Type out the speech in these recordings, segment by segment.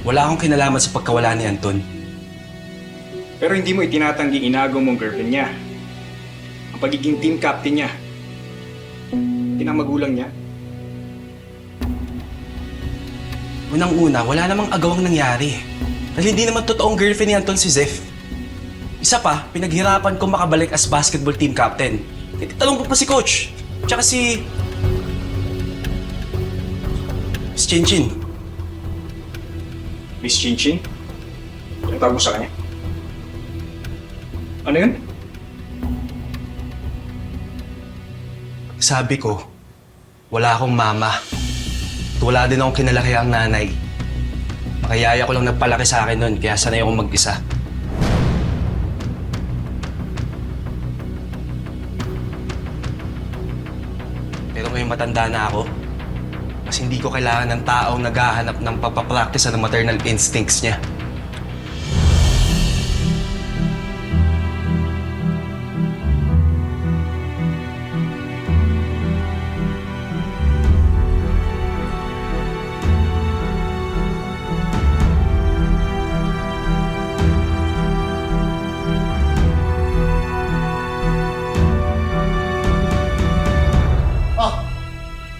Wala akong kinalaman sa pagkawala ni Anton. Pero hindi mo itinatanggi inagaw mong girlfriend niya. Ang pagiging team captain niya. Magulang niya. Unang-una, wala namang agawang nangyari. Dahil hindi naman totoong girlfriend ni Anton si Zef. Isa pa, pinaghirapan ko makabalik as basketball team captain. Ititanong ko pa si coach. Tsaka si... Miss Chinchin. Miss Chinchin? Ang tawag mo sa kanya? Ano yun? Sabi ko, wala akong mama. At wala din akong kinalakiang nanay. Makayaya ko lang nagpalaki sa akin nun, kaya sanay akong mag-isa. Pero ngayon matanda na ako, mas hindi ko kailangan ng taong naghahanap ng pagpapractice ng maternal instincts niya.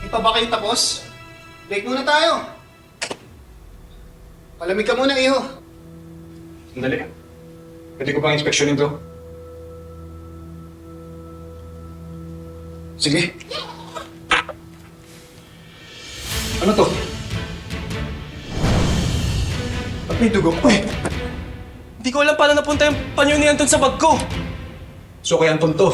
Di pa ba kayo tapos? Break muna tayo. Palamig ka muna, iho. Sandali. Pwede ko bang inspeksyonin to? Sige. Ano to? Ba't may dugo? Hindi ko alam paano napunta yung panyo ni Anton sa bag ko. So kaya Anton to.